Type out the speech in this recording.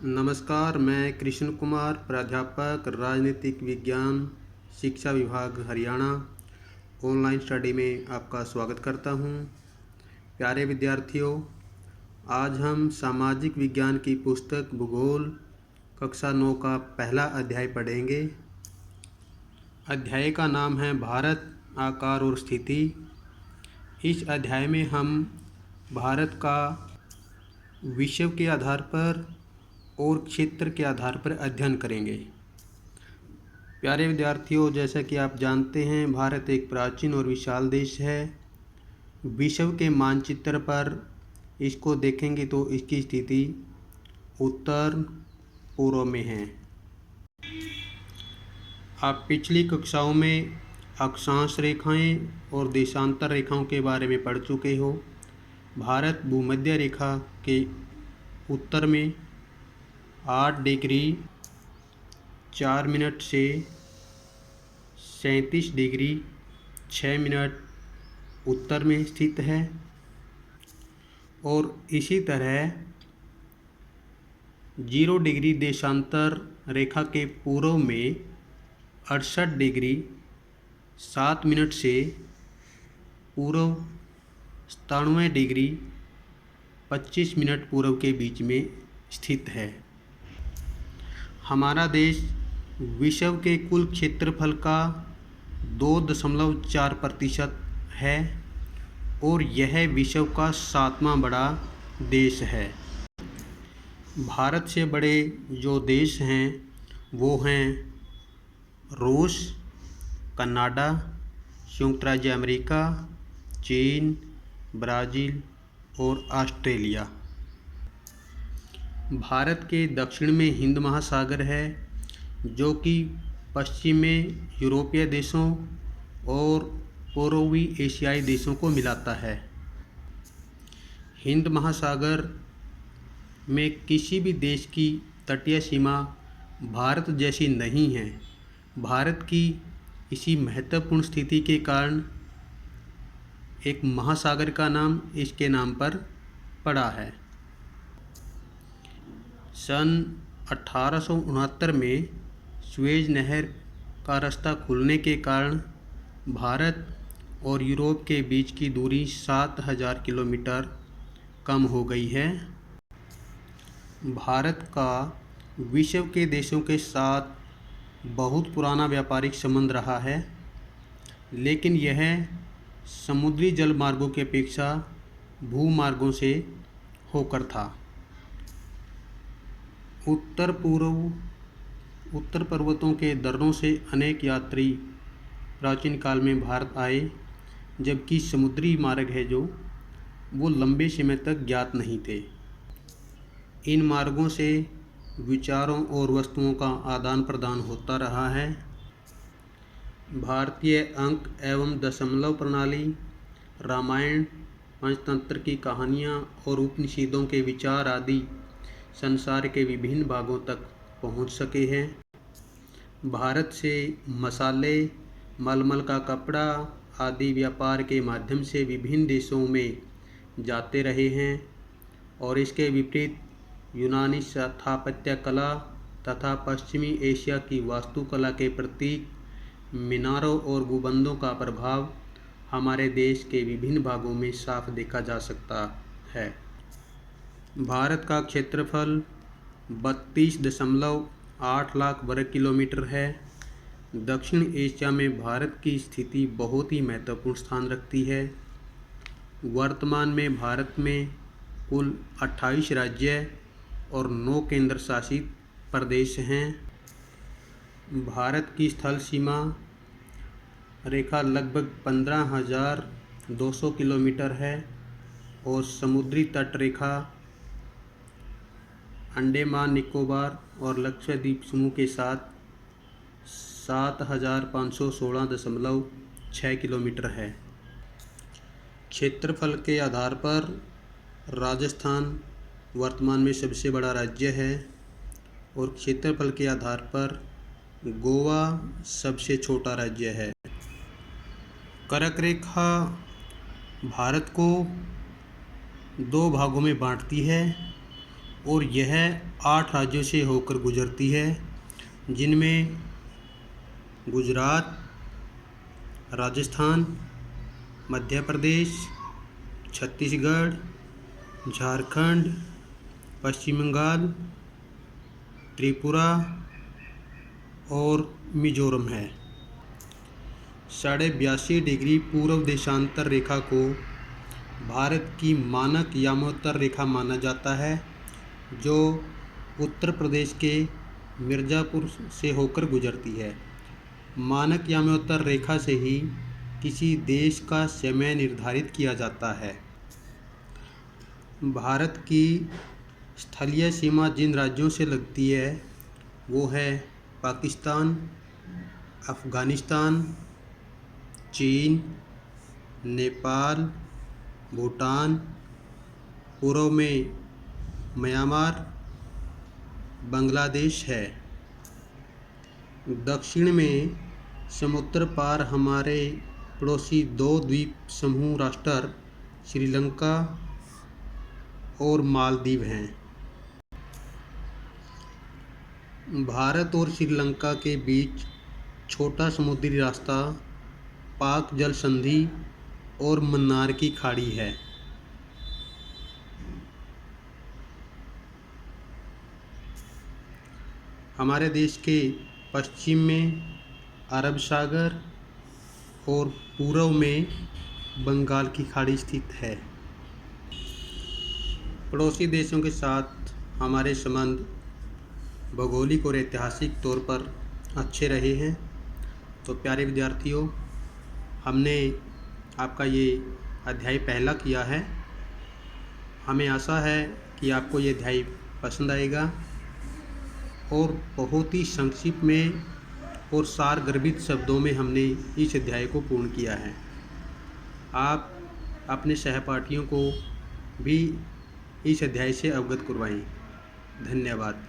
नमस्कार, मैं कृष्ण कुमार, प्राध्यापक राजनीतिक विज्ञान, शिक्षा विभाग हरियाणा, ऑनलाइन स्टडी में आपका स्वागत करता हूं। प्यारे विद्यार्थियों, आज हम सामाजिक विज्ञान की पुस्तक भूगोल कक्षा 9 का पहला अध्याय पढ़ेंगे। अध्याय का नाम है भारत, आकार और स्थिति। इस अध्याय में हम भारत का विश्व के आधार पर और क्षेत्र के आधार पर अध्ययन करेंगे। प्यारे विद्यार्थियों, जैसा कि आप जानते हैं, भारत एक प्राचीन और विशाल देश है। विश्व के मानचित्र पर इसको देखेंगे तो इसकी स्थिति उत्तर पूर्व में है। आप पिछली कक्षाओं में अक्षांश रेखाएं और देशांतर रेखाओं के बारे में पढ़ चुके हो। भारत भूमध्य रेखा के उत्तर में 8 डिग्री 4 मिनट से 37 डिग्री 6 मिनट उत्तर में स्थित है और इसी तरह 0 डिग्री देशांतर रेखा के पूर्व में 68 डिग्री 7 मिनट से पूर्व 97 डिग्री 25 मिनट पूर्व के बीच में स्थित है। हमारा देश विश्व के कुल क्षेत्रफल का 2.4% है और यह विश्व का 7वां बड़ा देश है। भारत से बड़े जो देश हैं वो हैं रूस, कनाडा, संयुक्त राज्य अमेरिका, चीन, ब्राज़ील और ऑस्ट्रेलिया। भारत के दक्षिण में हिंद महासागर है, जो कि पश्चिम में यूरोपीय देशों और पूर्वी एशियाई देशों को मिलाता है। हिंद महासागर में किसी भी देश की तटीय सीमा भारत जैसी नहीं है। भारत की इसी महत्वपूर्ण स्थिति के कारण एक महासागर का नाम इसके नाम पर पड़ा है। सन 1869 में सुएज नहर का रास्ता खुलने के कारण भारत और यूरोप के बीच की दूरी 7000 किलोमीटर कम हो गई है। भारत का विश्व के देशों के साथ बहुत पुराना व्यापारिक संबंध रहा है, लेकिन यह समुद्री जल मार्गों की अपेक्षा भूमार्गों से होकर था। उत्तर पर्वतों के दर्रों से अनेक यात्री प्राचीन काल में भारत आए, जबकि समुद्री मार्ग है जो वो लंबे समय तक ज्ञात नहीं थे। इन मार्गों से विचारों और वस्तुओं का आदान प्रदान होता रहा है। भारतीय अंक एवं दशमलव प्रणाली, रामायण, पंचतंत्र की कहानियाँ और उपनिषदों के विचार आदि संसार के विभिन्न भागों तक पहुंच सके हैं। भारत से मसाले, मलमल का कपड़ा आदि व्यापार के माध्यम से विभिन्न देशों में जाते रहे हैं और इसके विपरीत यूनानी स्थापत्य कला तथा पश्चिमी एशिया की वास्तुकला के प्रतीक मीनारों और गुंबदों का प्रभाव हमारे देश के विभिन्न भागों में साफ देखा जा सकता है। भारत का क्षेत्रफल 32.8 लाख वर्ग किलोमीटर है। दक्षिण एशिया में भारत की स्थिति बहुत ही महत्वपूर्ण स्थान रखती है। वर्तमान में भारत में कुल 28 राज्य और 9 केंद्र शासित प्रदेश हैं। भारत की स्थल सीमा रेखा लगभग 15,200 किलोमीटर है और समुद्री तट रेखा अंडमान निकोबार और लक्षद्वीप समूह के साथ 7,516.6 किलोमीटर है। क्षेत्रफल के आधार पर राजस्थान वर्तमान में सबसे बड़ा राज्य है और क्षेत्रफल के आधार पर गोवा सबसे छोटा राज्य है। कर्क रेखा भारत को 2 भागों में बांटती है। और यह 8 राज्यों से होकर गुजरती है, जिनमें गुजरात, राजस्थान, मध्य प्रदेश, छत्तीसगढ़, झारखंड, पश्चिम बंगाल, त्रिपुरा और मिजोरम है। 82.5 डिग्री पूर्व देशांतर रेखा को भारत की मानक यामोत्तर रेखा माना जाता है, जो उत्तर प्रदेश के मिर्ज़ापुर से होकर गुजरती है। मानक यामोत्तर रेखा से ही किसी देश का समय निर्धारित किया जाता है। भारत की स्थलीय सीमा जिन राज्यों से लगती है वो है पाकिस्तान, अफ़गानिस्तान, चीन, नेपाल, भूटान, पूर्व में म्यांमार, बांग्लादेश है। दक्षिण में समुद्र पार हमारे पड़ोसी 2 द्वीप समूह राष्ट्र श्रीलंका और मालदीव हैं। भारत और श्रीलंका के बीच छोटा समुद्री रास्ता पाक जल संधि और मन्नार की खाड़ी है। हमारे देश के पश्चिम में अरब सागर और पूर्व में बंगाल की खाड़ी स्थित है। पड़ोसी देशों के साथ हमारे संबंध भौगोलिक और ऐतिहासिक तौर पर अच्छे रहे हैं। तो प्यारे विद्यार्थियों, हमने आपका ये अध्याय पहला किया है। हमें आशा है कि आपको ये अध्याय पसंद आएगा और बहुत ही संक्षिप्त में और सारगर्भित शब्दों में हमने इस अध्याय को पूर्ण किया है। आप अपने सहपाठियों को भी इस अध्याय से अवगत करवाएं। धन्यवाद।